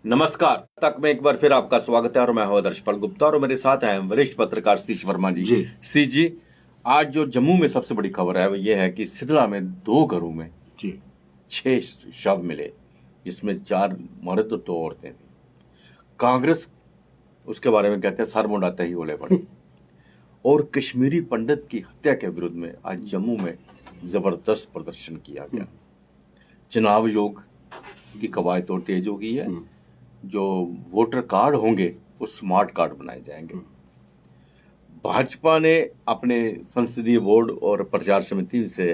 नमस्कार तक में एक बार फिर आपका स्वागत है और मैं हूं आदर्शपाल गुप्ता और मेरे साथ हैं वरिष्ठ पत्रकार सतीश वर्मा जी। सी जी, आज जो जम्मू में सबसे बड़ी खबर है वो ये है कि सिदड़ा में 2 घरों में 6 शव मिले, जिसमें 4 मर्द और 2 औरतें थी। कांग्रेस उसके बारे में कहते हैं सर मुंडाते ही ओले पड़े। और कश्मीरी पंडित की हत्या के विरुद्ध में आज जम्मू में जबरदस्त प्रदर्शन किया गया। चुनाव योग की कवायद और तेज हो गई है। जो वोटर कार्ड होंगे वो स्मार्ट कार्ड बनाए जाएंगे। भाजपा ने अपने संसदीय बोर्ड और प्रचार समिति से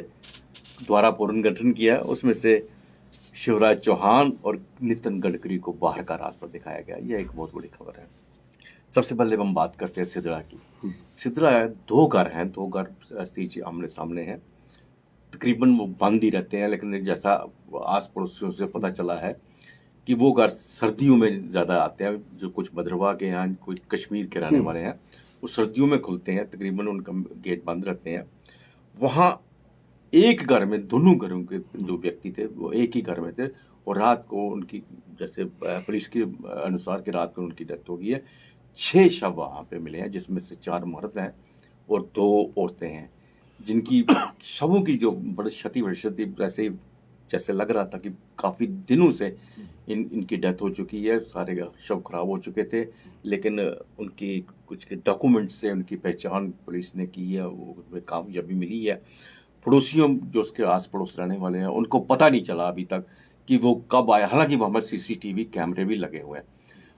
द्वारा पुनर्गठन किया। उसमें से शिवराज चौहान और नितिन गडकरी को बाहर का रास्ता दिखाया गया। यह एक बहुत बड़ी खबर है। सबसे पहले हम बात करते हैं सिदड़ा की। सिदड़ा 2 घर हैं, 2 घर आमने सामने हैं। तकरीबन वो बंद ही रहते हैं, लेकिन जैसा आस पड़ोसियों से पता चला है कि वो घर सर्दियों में ज़्यादा आते हैं। जो कुछ भद्रवाह के यहाँ, कुछ कश्मीर के रहने वाले हैं, वो सर्दियों में खुलते हैं। तकरीबन उनका गेट बंद रहते हैं। वहाँ एक घर में, दोनों घरों के जो व्यक्ति थे वो एक ही घर में थे और रात को उनकी, जैसे पुलिस के अनुसार कि रात को उनकी डेथ हो गई है। 6 शव वहाँ पे मिले हैं, जिसमें से 4 मर्द हैं और 2 औरतें हैं, जिनकी शवों की जो बड़ी क्षति जैसे लग रहा था कि काफ़ी दिनों से इनकी डेथ हो चुकी है। सारे शव खराब हो चुके थे, लेकिन उनकी कुछ डॉक्यूमेंट से उनकी पहचान पुलिस ने की है, वो कामयाबी मिली है। पड़ोसियों, जो उसके आस पड़ोस रहने वाले हैं, उनको पता नहीं चला अभी तक कि वो कब आया। हालांकि वहाँ पर CCTV कैमरे भी लगे हुए हैं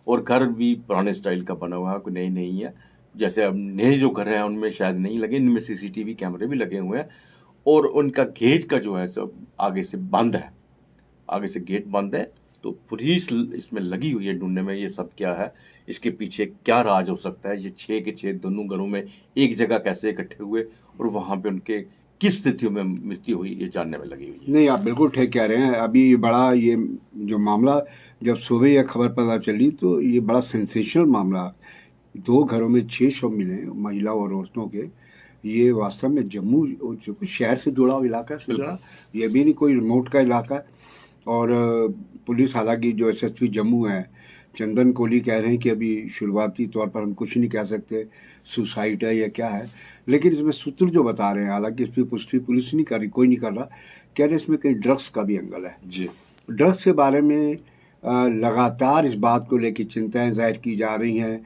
और घर भी पुराने स्टाइल का बना हुआ है, कोई नई नहीं है। जैसे अब नए जो घर हैं उनमें शायद नहीं लगे, इनमें CCTV कैमरे भी लगे हुए हैं। और उनका गेट का जो है सब आगे से बंद है, आगे से गेट बंद है। तो पुलिस इसमें लगी हुई है ढूंढने में, ये सब क्या है, इसके पीछे क्या राज हो सकता है। ये 6 के 6 दोनों घरों में एक जगह कैसे इकट्ठे हुए और वहाँ पे उनके किस स्थितियों में मृत्यु हुई, ये जानने में लगी हुई है। नहीं, आप बिल्कुल ठीक कह रहे हैं। अभी बड़ा ये जो मामला, जब सुबह यह खबर पता चली तो ये बड़ा सेंसेशनल मामला। 2 घरों में 6 शव मिले, महिला और औरतों के। ये वास्तव में जम्मू जो कुछ शहर से जुड़ा हुआ इलाका है सिदड़ा, ये भी नहीं कोई रिमोट का इलाका है। और पुलिस, हालांकि जो SSP जम्मू है चंदन कोहली, कह रहे हैं कि अभी शुरुआती तौर पर हम कुछ नहीं कह सकते, सुसाइड है या क्या है। लेकिन इसमें सूत्र जो बता रहे हैं, हालांकि इसकी पुष्टि पुलिस नहीं कर रही, कोई नहीं कर रहा, कह रहे इसमें कहीं ड्रग्स का भी एंगल है। जी, ड्रग्स के बारे में लगातार इस बात को लेकर चिंताएं जाहिर की जा रही हैं।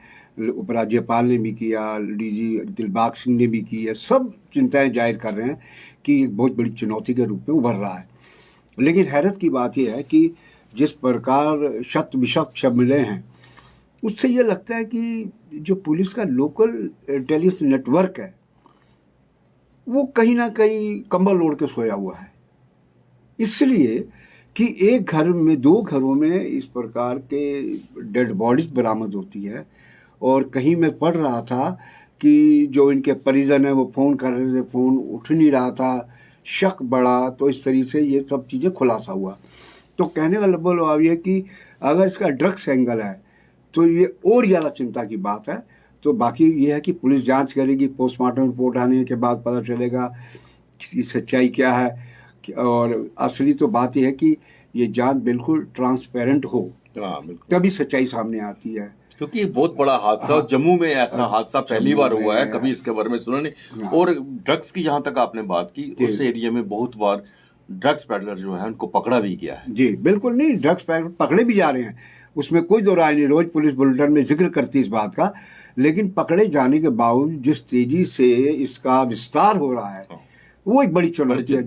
उपराज्यपाल ने भी किया, DG दिलबाग सिंह ने भी की है। सब चिंताएं जाहिर कर रहे हैं कि एक बहुत बड़ी चुनौती के रूप में उभर रहा है। लेकिन हैरत की बात यह है कि जिस प्रकार शत विषक्त शव मिले हैं, उससे ये लगता है कि जो पुलिस का लोकल इंटेलिजेंस नेटवर्क है वो कहीं ना कहीं कंबल ओढ़ के सोया हुआ है। इसलिए कि एक घर में, 2 घरों में इस प्रकार के डेड बॉडीज बरामद होती है। और कहीं मैं पढ़ रहा था कि जो इनके परिजन हैं वो फ़ोन कर रहे थे, फ़ोन उठ नहीं रहा था, शक बढ़ा, तो इस तरीके से ये सब चीज़ें खुलासा हुआ। तो कहने का मतलब ये है कि अगर इसका ड्रग्स एंगल है तो ये और ज़्यादा चिंता की बात है। तो बाकी ये है कि पुलिस जांच करेगी, पोस्टमार्टम रिपोर्ट आने के बाद पता चलेगा कि सच्चाई क्या है। और असली तो बात यह है कि ये जांच बिल्कुल ट्रांसपेरेंट हो, तभी सच्चाई सामने आती है। क्योंकि बहुत बड़ा हादसा, जम्मू में ऐसा हादसा पहली बार हुआ है, कभी इसके बारे में सुना नहीं। और ड्रग्स की जहां तक आपने बात की, उस एरिया में बहुत बार ड्रग्स पैडलर जो है उनको पकड़ा भी गया है। जी बिल्कुल, नहीं, ड्रग्स पैडलर पकड़े भी जा रहे हैं, उसमें कोई दो राय नहीं। रोज पुलिस बुलेटिन में जिक्र करती है इस बात का। लेकिन पकड़े जाने के बावजूद जिस तेजी से इसका विस्तार हो रहा है वो एक बड़ी चुनौती है,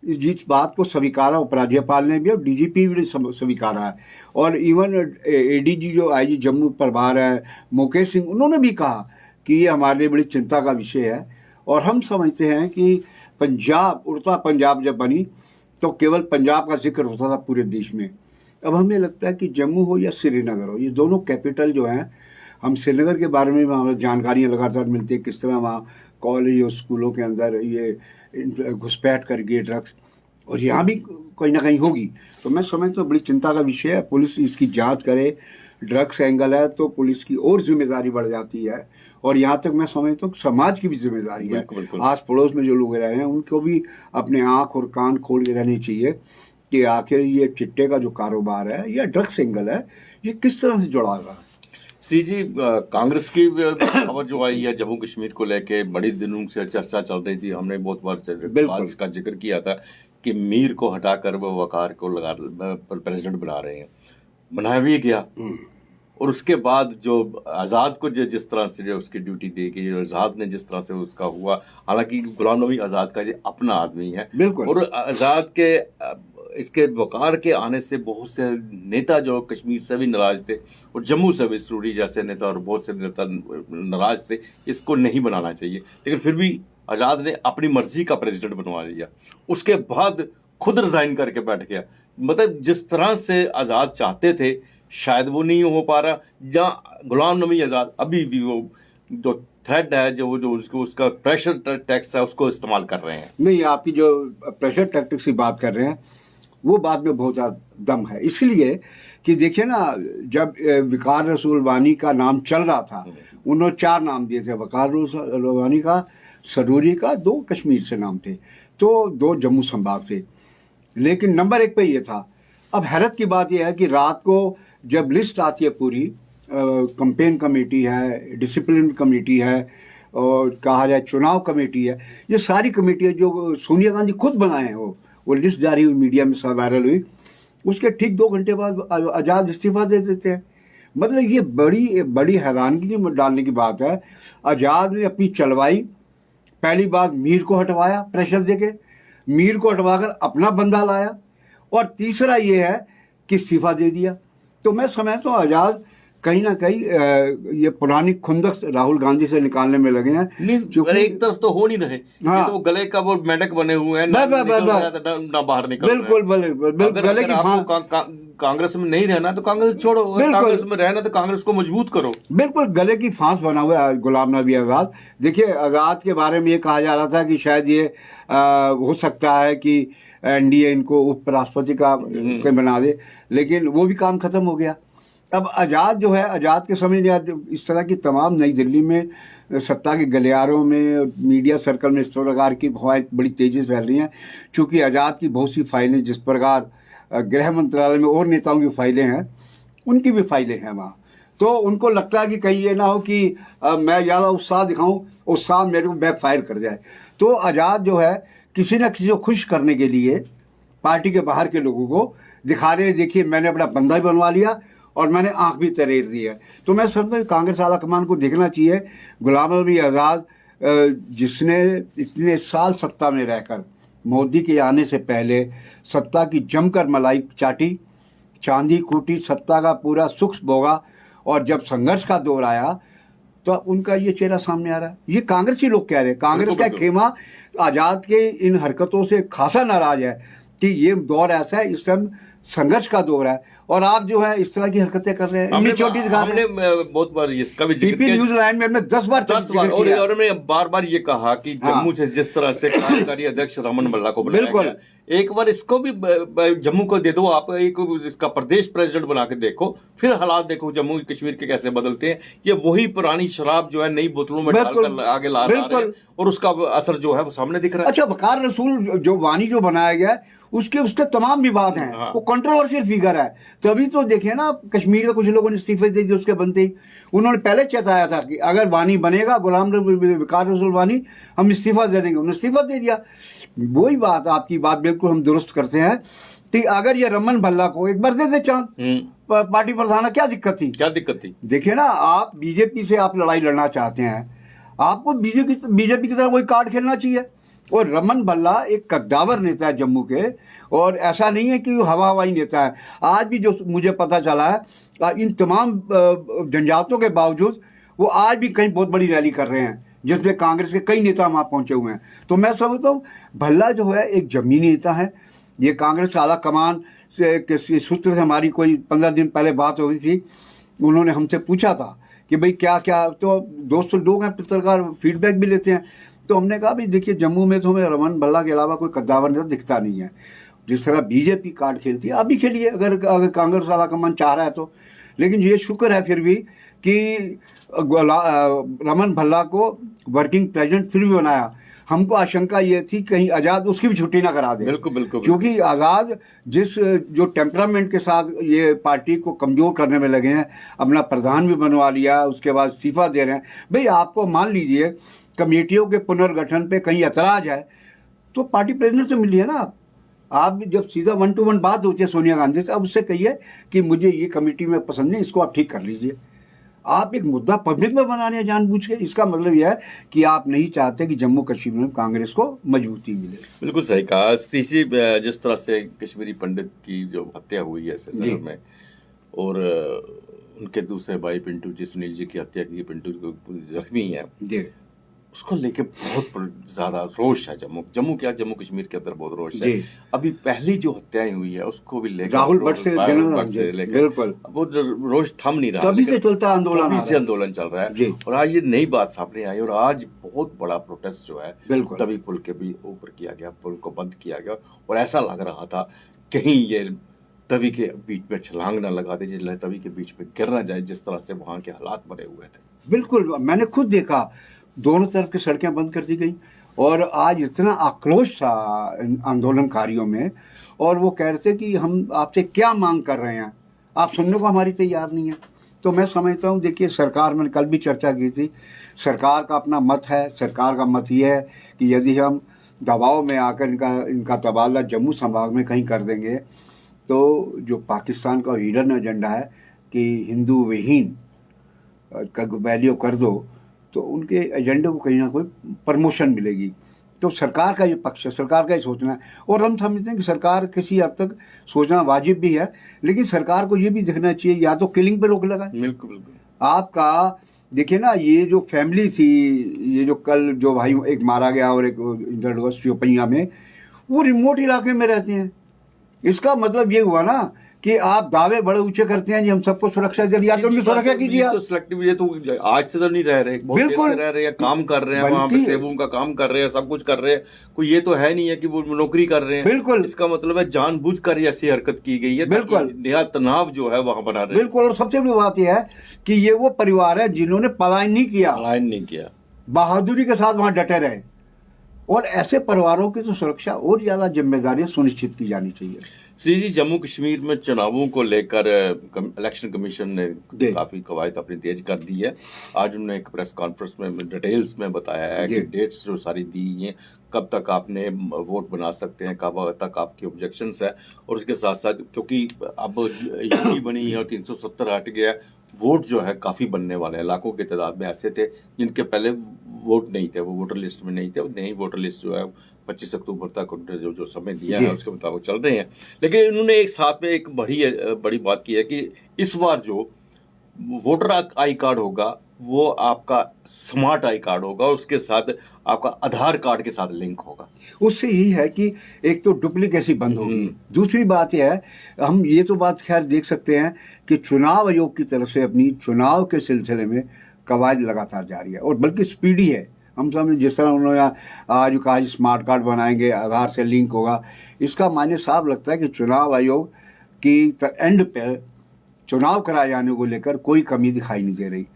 जिस बात को स्वीकारा उपराज्यपाल ने भी और DGP भी स्वीकारा है। और इवन ADG जो IG जम्मू प्रभार है मुकेश सिंह, उन्होंने भी कहा कि ये हमारे लिए बड़ी चिंता का विषय है। और हम समझते हैं कि पंजाब, उड़ता पंजाब जब बनी तो केवल पंजाब का जिक्र होता था पूरे देश में। अब हमें लगता है कि जम्मू हो या श्रीनगर हो, ये दोनों कैपिटल जो हैं, हम श्रीनगर के बारे में हमें जानकारियाँ लगातार मिलती है, किस तरह वहाँ कॉलेज और स्कूलों के अंदर ये घुसपैठ कर गए ड्रग्स, और यहाँ भी कहीं ना कहीं होगी। तो मैं समझता हूँ बड़ी चिंता का विषय है। पुलिस इसकी जांच करे। ड्रग्स एंगल है तो पुलिस की और जिम्मेदारी बढ़ जाती है। और यहाँ तक मैं समझता हूँ समाज की भी जिम्मेदारी है। आस पड़ोस में जो लोग रहे हैं उनको भी अपने आँख और कान खोल के रहनी चाहिए कि आखिर ये चिट्टे का जो कारोबार है या ड्रग्स एंगल है ये किस तरह से जुड़ा हुआ है। सी जी, कांग्रेस की खबर जो आई है जम्मू कश्मीर को लेके बड़ी दिनों से चर्चा चल रही थी। हमने बहुत बार इसका जिक्र किया था कि मीर को हटाकर वो वकार को लगा प्रेसिडेंट बना रहे हैं, बनाया भी गया। और उसके बाद जो आज़ाद को जिस तरह से जो उसकी ड्यूटी दी गई, आज़ाद ने जिस तरह से उसका हुआ, हालांकि गुलाम नबी आज़ाद का ये अपना आदमी है, और आज़ाद के इसके वकार के आने से बहुत से नेता जो कश्मीर से भी नाराज थे और जम्मू से भी, सरूरी जैसे नेता और बहुत से नेता नाराज थे, इसको नहीं बनाना चाहिए। लेकिन फिर भी आज़ाद ने अपनी मर्जी का प्रेसिडेंट बनवा लिया, उसके बाद खुद रिजाइन करके बैठ गया। मतलब जिस तरह से आज़ाद चाहते थे शायद वो नहीं हो पा रहा। जहाँ गुलाम नबी आज़ाद अभी भी वो जो थ्रेड है, जो उसको उसका प्रेशर टैक्स है, उसको इस्तेमाल कर रहे हैं। नहीं, आपकी जो प्रेशर टैक्टिक्स की बात कर रहे हैं वो बात में बहुत ज़्यादा दम है, इसलिए कि देखिए ना, जब वकार रसूल वानी का नाम चल रहा था उन्होंने 4 नाम दिए थे, वकार रसूल वानी का, सरूरी का, 2 कश्मीर से नाम थे, तो 2 जम्मू संभाग से, लेकिन नंबर 1 पे ये था। अब हैरत की बात यह है कि रात को जब लिस्ट आती है पूरी, कैंपेन कमेटी है, डिसिप्लिन कमेटी है, और कहा जाए चुनाव कमेटी है, ये सारी कमेटियाँ जो सोनिया गांधी खुद बनाए हैं, वो लिस्ट जारी हुई, मीडिया में सब वायरल हुई, उसके ठीक 2 घंटे बाद आज़ाद इस्तीफा दे देते हैं। मतलब ये बड़ी हैरानगी डालने की बात है। आज़ाद ने अपनी चलवाई, पहली बात मीर को हटवाया प्रेशर देके, मीर को हटवाकर अपना बंदा लाया, और तीसरा ये है कि इस्तीफा दे दिया। तो मैं समझता हूँ आज़ाद कहीं ना कहीं ये पुरानी खुंदक राहुल गांधी से निकालने में लगे हैं। एक तरफ तो हो नहीं रहे, हाँ, तो गले का वो मेंढक बने हुए हैं, ना बाहर निकल। बिल्कुल गले की कांग्रेस में नहीं रहना तो कांग्रेस छोड़ो, कांग्रेस में रहना तो कांग्रेस को मजबूत करो। बिल्कुल गले की फांस बना हुआ है गुलाम नबी आज़ाद। देखिए, आज़ाद के बारे में ये कहा जा रहा था कि शायद ये हो सकता है कि एनडीए इनको उपराष्ट्रपति का बना दे, लेकिन वो भी काम खत्म हो गया। अब आज़ाद जो है, आज़ाद के समय इस तरह की तमाम नई दिल्ली में सत्ता के गलियारों में, मीडिया सर्कल में इस प्रकार की हवाएं बड़ी तेज़ी से फैल रही हैं, चूँकि आज़ाद की बहुत सी फाइलें, जिस प्रकार गृह मंत्रालय में और नेताओं की फाइलें हैं, उनकी भी फाइलें हैं वहाँ, तो उनको लगता है कि कहीं ये ना हो कि मैं ज़्यादा उत्साह दिखाऊं, उत्साह मेरे को बैकफायर कर जाए। तो आज़ाद जो है किसी न किसी को खुश करने के लिए पार्टी के बाहर के लोगों को दिखा रहे हैं, देखिए मैंने अपना बंदा भी बनवा लिया और मैंने आंख भी तरेर दी है। तो मैं समझता हूँ कांग्रेस आला कमान को देखना चाहिए, गुलाम नबी आज़ाद जिसने इतने साल सत्ता में रहकर मोदी के आने से पहले सत्ता की जमकर मलाई चाटी, चांदी कूटी, सत्ता का पूरा सुख भोगा, और जब संघर्ष का दौर आया तो उनका ये चेहरा सामने आ रहा है। ये कांग्रेसी लोग कह रहे हैं, कांग्रेस का खेमा आज़ाद के इन हरकतों से खासा नाराज है कि ये दौर ऐसा है, इस टाइम संघर्ष का दौर है, और आप जो है इस तरह की हरकतें कर रहे हैं। हमने बहुत बार इसका भी जिक्र किया, न्यूज लाइन में हमने 10 बार और हमने बार ये कहा कि जम्मू से जिस तरह से कार्यकारी अध्यक्ष रमन भल्ला को बनाया गया, एक बार इसको भी जम्मू को दे दो, आप एक इसका प्रदेश प्रेसिडेंट बना के देखो, फिर हालात देखो जम्मू कश्मीर के कैसे बदलते हैं। ये वही पुरानी शराब जो है नई बोतलों में डालकर आगे ला रहे हैं, और उसका असर जो है वो सामने दिख रहा है। अच्छा, वकार रसूल जो वानी जो बनाया गया है, उसके तमाम विवाद हैं, वो कंट्रोवर्शियल फिगर है। तभी तो देखिए ना, कश्मीर के कुछ लोगों ने इस्तीफे दे दिए उसके बनते ही। उन्होंने पहले चेताया था कि अगर वानी बनेगा, वकार रसूल वानी, हम इस्तीफा दे देंगे, उन्होंने इस्तीफा दे दिया। वही बात, आपकी बात बिल्कुल हम दुरुस्त करते हैं कि अगर ये रमन भल्ला को एक बार दे दे चांस पार्टी प्रधान, क्या दिक्कत थी? देखिए ना, आप बीजेपी से आप लड़ाई लड़ना चाहते हैं, आपको बीजेपी की तरह वही कार्ड खेलना चाहिए। और रमन भल्ला एक कद्दावर नेता है जम्मू के, और ऐसा नहीं है कि वो हवाई नेता है। आज भी जो मुझे पता चला है, इन तमाम झंझाटों के बावजूद वो आज भी कहीं बहुत बड़ी रैली कर रहे हैं, जिसमें कांग्रेस के कई नेता वहाँ पहुँचे हुए हैं। तो मैं समझता हूँ भल्ला जो है एक जमीनी नेता है। ये कांग्रेस आला कमान से सूत्र से हमारी कोई 15 दिन पहले बात हो रही थी, उन्होंने हमसे पूछा था कि भाई क्या क्या, तो दोस्त लोग हैं, पत्रकार फीडबैक भी लेते हैं। तो हमने कहा भाई देखिए, जम्मू में तो हमें रमन भल्ला के अलावा कोई कद्दावर नेता दिखता नहीं है। जिस तरह बीजेपी कार्ड खेलती है, आप भी खेलिए अगर कांग्रेस वाला कमान चाह रहा है तो। लेकिन ये शुक्र है फिर भी कि रमन भल्ला को वर्किंग प्रेसिडेंट फिर भी बनाया। हमको आशंका ये थी कहीं आज़ाद उसकी भी छुट्टी ना करा दे। बिल्कुल बिल्कुल। क्योंकि आज़ाद जिस जो टेम्परामेंट के साथ ये पार्टी को कमज़ोर करने में लगे हैं, अपना प्रधान भी बनवा लिया, उसके बाद इस्तीफा दे रहे हैं। भाई आपको मान लीजिए कमेटियों के पुनर्गठन पे कहीं ऐतराज़ है तो पार्टी प्रेसिडेंट से मिलिए ना आप जब सीधा 1 to 1 बात होती है सोनिया गांधी से, अब उससे कहिए कि मुझे ये कमेटी में पसंद नहीं, इसको आप ठीक कर लीजिए। आप एक मुद्दा पब्लिक में बना रहे हैं जानबूझ के, इसका मतलब यह है कि आप नहीं चाहते कि जम्मू कश्मीर में कांग्रेस को मजबूती मिले। बिल्कुल सही कहा सतीश जी। जिस तरह से कश्मीरी पंडित की जो हत्या हुई है श्रीनगर में, और उनके दूसरे भाई पिंटू जी, सुनील जी की हत्या की, पिंटू जख्मी है जी, उसको लेके बहुत ज्यादा रोष है। जम्मू क्या, जम्मू कश्मीर के अंदर बहुत रोष है। अभी पहली जो हत्याएं हुई है उसको भी लेकर राहुल भट्ट से बिल्कुल वो रोष थम नहीं रहा, तभी से चलता आंदोलन, तभी से आंदोलन चल रहा है। और आज ये नई बात सामने आई और आज बहुत बड़ा प्रोटेस्ट जो है तवी पुल के भी ऊपर किया गया, पुल को बंद किया गया, और ऐसा लग रहा था कहीं ये तवी के बीच में छलांग ना लगा दे, जिससे तवी के बीच में गिर ना जाए, जिस तरह से वहां के हालात बने हुए थे। बिल्कुल, मैंने खुद देखा दोनों तरफ की सड़कें बंद कर दी गई, और आज इतना आक्रोश था आंदोलनकारियों में, और वो कह रहे थे कि हम आपसे क्या मांग कर रहे हैं, आप सुनने को हमारी तैयार नहीं है। तो मैं समझता हूँ, देखिए सरकार, मैंने कल भी चर्चा की थी, सरकार का अपना मत है। सरकार का मत ये है कि यदि हम दबाव में आकर इनका तबादला जम्मू संभाग में कहीं कर देंगे तो जो पाकिस्तान का हिडन एजेंडा है कि हिंदू विहीन का वैल्यू कर दो, तो उनके एजेंडे को कहीं ना कोई प्रमोशन मिलेगी। तो सरकार का ये पक्ष है, सरकार का ये सोचना है, और हम समझते हैं कि सरकार किसी हद तक सोचना वाजिब भी है, लेकिन सरकार को ये भी देखना चाहिए या तो किलिंग पे रोक लगाए। बिल्कुल बिल्कुल। आपका देखिए ना, ये जो फैमिली थी, ये जो कल जो भाई एक मारा गया और एक इधर शिवपैया में, वो रिमोट इलाके में रहते हैं। इसका मतलब ये हुआ ना कि आप दावे बड़े ऊंचे करते हैं जी हम सबको सुरक्षा दे दिया, तो उनकी सुरक्षा कीजिए। तो सिलेक्टिव, ये तो आज से तो नहीं रह रहे, बिल्कुल रह रहे हैं, काम कर रहे हैं, वहां पे सेवों का काम कर रहे हैं, सब कुछ कर रहे हैं। कोई ये तो है नहीं है कि वो नौकरी कर रहे हैं। बिल्कुल, इसका मतलब है जानबूझकर ऐसी हरकत की गई है। बिल्कुल, नया तनाव जो है वहां बना रहे हैं। बिल्कुल। और सबसे बड़ी बात यह है कि ये वो परिवार है जिन्होंने पलायन नहीं किया, बहादुरी के साथ वहां डटे रहे, और ऐसे परिवारों की तो सुरक्षा और ज्यादा जिम्मेदारियां सुनिश्चित की जानी चाहिए। जी, जम्मू कश्मीर में चुनावों को लेकर इलेक्शन कमीशन ने काफी कवायद अपनी तेज कर दी है। आज उन्होंने एक प्रेस कॉन्फ्रेंस में डिटेल्स में बताया है कि डेट्स जो सारी दी हैं, कब तक आपने वोट बना सकते हैं, कब तक आपकी ऑब्जेक्शंस है, और उसके साथ साथ क्योंकि अब यूटी बनी है और 370 हट गया, वोट जो है काफ़ी बनने वाले हैं। लाखों की तादाद में ऐसे थे जिनके पहले वोट नहीं थे, वो वोटर लिस्ट में नहीं थे। वो नई वोटर लिस्ट जो है 25 अक्टूबर तक उन्होंने जो समय दिया है उसके मुताबिक चल रहे हैं। लेकिन उन्होंने एक साथ में एक बड़ी बात की है कि इस बार जो वोटर आई कार्ड होगा वो आपका स्मार्ट आई कार्ड होगा, उसके साथ आपका आधार कार्ड के साथ लिंक होगा। उससे यही है कि एक तो डुप्लीकेसी बंद होगी, दूसरी बात यह है, हम ये तो बात खैर देख सकते हैं कि चुनाव आयोग की तरफ से अपनी चुनाव के सिलसिले में कवायद लगातार जारी है, और बल्कि स्पीडी है। हम समझ जिस तरह उन्होंने आज कहा स्मार्ट कार्ड बनाएंगे, आधार से लिंक होगा, इसका मायने साफ लगता है कि चुनाव आयोग की एंड पर चुनाव कराए जाने को लेकर कोई कमी दिखाई नहीं दे रही।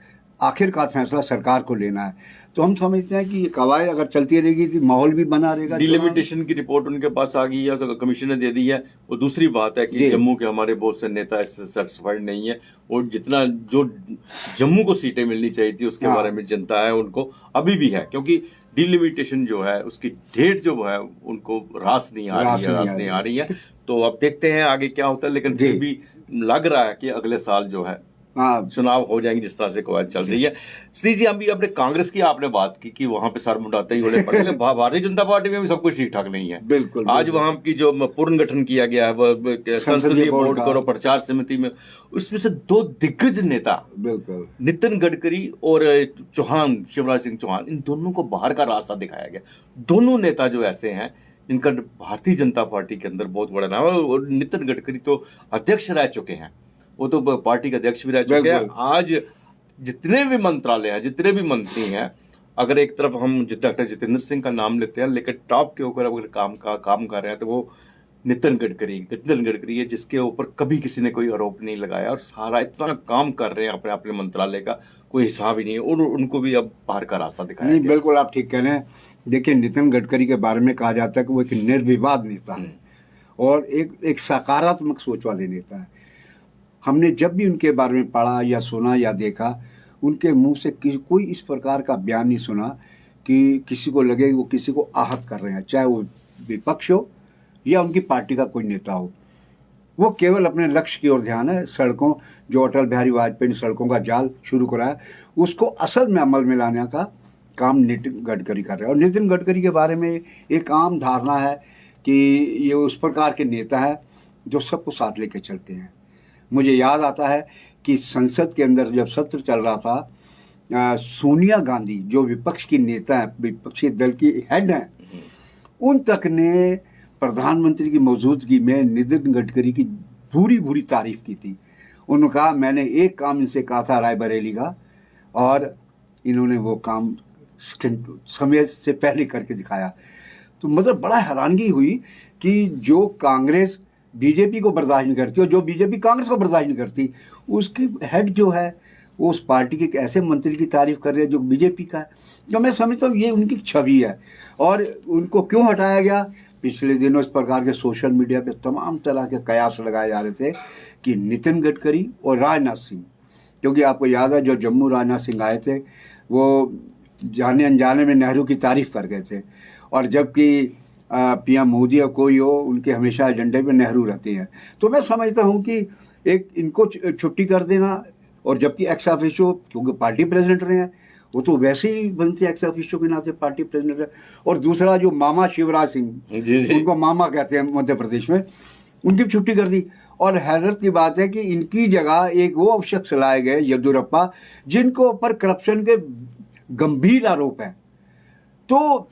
आखिरकार फैसला सरकार को लेना है। तो हम समझते हैं कि ये कवायद अगर चलती रहेगी तो माहौल भी बना रहेगा। डिलिमिटेशन की रिपोर्ट उनके पास आ गई है, तो कमीशन ने दे दी है। और दूसरी बात है कि जम्मू के हमारे बहुत से नेता इससे सेटिस्फाइड नहीं है, और जितना जो जम्मू को सीटें मिलनी चाहिए थी उसके बारे में जनता है उनको अभी भी है, क्योंकि डिलिमिटेशन जो है उसकी डेट जो है उनको रास नहीं आ रही है। तो अब देखते हैं आगे क्या होता है, लेकिन फिर भी लग रहा है कि अगले साल जो है चुनाव हो जाएंगे जिस तरह से कवायद चल रही है। श्री जी, अभी अपने कांग्रेस की आपने बात की कि वहां पे सर मुंडाते ही होने पड़े, भारतीय जनता पार्टी में भी सब कुछ ठीक ठाक नहीं है। बिल्कुल। आज वहां की जो पुनर्गठन किया गया है वो संसदीय बोर्ड करो प्रचार समिति में, उसमें से 2 दिग्गज नेता, बिल्कुल, नितिन गडकरी और चौहान, शिवराज सिंह चौहान, इन दोनों को बाहर का रास्ता दिखाया गया। दोनों नेता जो ऐसे हैं इनका भारतीय जनता पार्टी के अंदर बहुत बड़ा नाम है, और नितिन गडकरी तो अध्यक्ष रह चुके हैं, वो तो पार्टी के अध्यक्ष भी रह चुके हैं। आज जितने भी मंत्रालय हैं, जितने भी मंत्री हैं, अगर एक तरफ हम डॉक्टर जितेंद्र सिंह का नाम लेते हैं, लेकिन टॉप के ऊपर अगर काम कर रहे हैं तो वो नितिन गडकरी है, जिसके ऊपर कभी किसी ने कोई आरोप नहीं लगाया और सारा इतना काम कर रहे हैं अपने अपने मंत्रालय का, कोई हिसाब ही नहीं है, और उनको भी अब बाहर का रास्ता दिखाया नहीं, गया। बिल्कुल आप ठीक कह रहे हैं। देखिए, नितिन गडकरी के बारे में कहा जाता है कि वो एक निर्विवाद नेता है और एक सकारात्मक सोच वाले नेता है। हमने जब भी उनके बारे में पढ़ा या सुना या देखा, उनके मुंह से कोई इस प्रकार का बयान नहीं सुना कि किसी को लगे वो किसी को आहत कर रहे हैं, चाहे वो विपक्ष हो या उनकी पार्टी का कोई नेता हो। वो केवल अपने लक्ष्य की ओर ध्यान है। सड़कों, जो अटल बिहारी वाजपेयी ने सड़कों का जाल शुरू कराया, उसको असल में अमल में लाने का काम नितिन गडकरी कर रहे हैं। और नितिन गडकरी के बारे में एक आम धारणा है कि ये उस प्रकार के नेता है जो सबको साथ लेके चलते हैं। मुझे याद आता है कि संसद के अंदर जब सत्र चल रहा था, सोनिया गांधी जो विपक्ष की नेता है, विपक्षी दल की हेड हैं, उन तक ने प्रधानमंत्री की मौजूदगी में नितिन गडकरी की पूरी पूरी तारीफ की थी। उन्होंने कहा मैंने एक काम इनसे कहा था रायबरेली का, और इन्होंने वो काम समय से पहले करके दिखाया। तो मतलब बड़ा हैरानगी हुई कि जो कांग्रेस बीजेपी को बर्दाश्त नहीं करती और जो बीजेपी कांग्रेस को बर्दाश्त नहीं करती, उसकी हेड जो है वो उस पार्टी के एक ऐसे मंत्री की तारीफ कर रहे हैं जो बीजेपी का है। तो मैं समझता हूँ ये उनकी छवि है। और उनको क्यों हटाया गया? पिछले दिनों इस प्रकार के सोशल मीडिया पे तमाम तरह के कयास लगाए जा रहे थे कि नितिन गडकरी और राजनाथ सिंह, क्योंकि आपको याद है जो जम्मू राजनाथ सिंह आए थे वो जाने अनजाने में नेहरू की तारीफ कर गए थे, और जबकि पीएम मोदी या कोई हो, उनके हमेशा एजेंडे पे नेहरू रहते हैं। तो मैं समझता हूँ कि एक इनको छुट्टी कर देना, और जबकि एक्स ऑफिशियो, क्योंकि पार्टी प्रेसिडेंट रहे हैं, वो तो वैसे ही बनते एक्स ऑफिशियो के नाते पार्टी प्रेसिडेंट है। और दूसरा जो मामा शिवराज सिंह, उनको मामा कहते हैं मध्य प्रदेश में, उनकी छुट्टी कर दी। और हैरत की बात है कि इनकी जगह एक वो शख्स लाए गए येदियुरप्पा, जिनको ऊपर करप्शन के गंभीर आरोप हैं। तो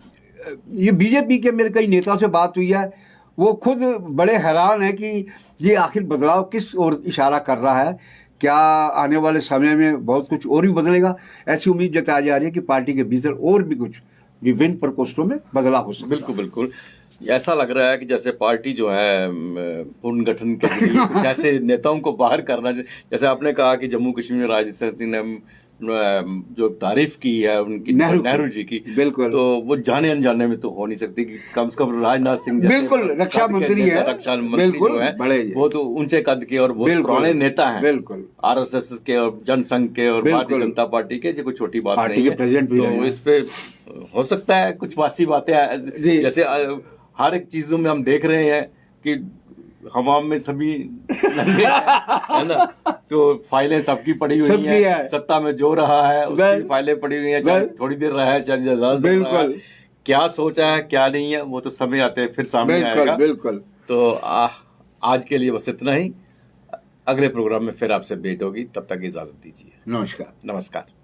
ये बीजेपी के मेरे कई नेताओं से बात हुई है, वो खुद बड़े हैरान है कि ये आखिर बदलाव किस ओर इशारा कर रहा है। क्या आने वाले समय में बहुत कुछ और भी बदलेगा? ऐसी उम्मीद जताई जा रही है कि पार्टी के भीतर और भी कुछ विभिन्न प्रकोष्ठों में बदलाव हो सकता है। बिल्कुल बिल्कुल, ऐसा लग रहा है कि जैसे पार्टी जो है पुनर्गठन के लिए जैसे नेताओं को बाहर करना, जैसे आपने कहा कि जम्मू कश्मीर में राजस्थान सिंह ने जो तारीफ की है उनकी, नेहरू जी की, बिल्कुल, तो वो जाने अनजाने में तो हो नहीं सकती कि कम से कम राजनाथ सिंह बिल्कुल रक्षा मंत्री है, रक्षा मंत्री जो है वो तो ऊंचे कद के और बहुत पुराने नेता हैं, बिल्कुल आरएसएस के और जनसंघ के और भारतीय जनता पार्टी के, जो कोई छोटी बात नहीं है। तो इस पे हो सकता है कुछ वासी बातें, जैसे हर एक चीजों में हम देख रहे हैं कि हमाम में सभी है ना, तो फाइलें सबकी पड़ी हुई हैं, सत्ता में जो रहा है उसकी फाइलें पड़ी हुई हैं, चाहे थोड़ी देर रहा है चाहे ज्यादा, बिल्कुल क्या सोचा है क्या नहीं है वो तो समय आते फिर सामने आएगा। बिल्कुल। तो आज के लिए बस इतना ही। अगले प्रोग्राम में फिर आपसे भेंट होगी, तब तक इजाजत दीजिए। नमस्कार। नमस्कार।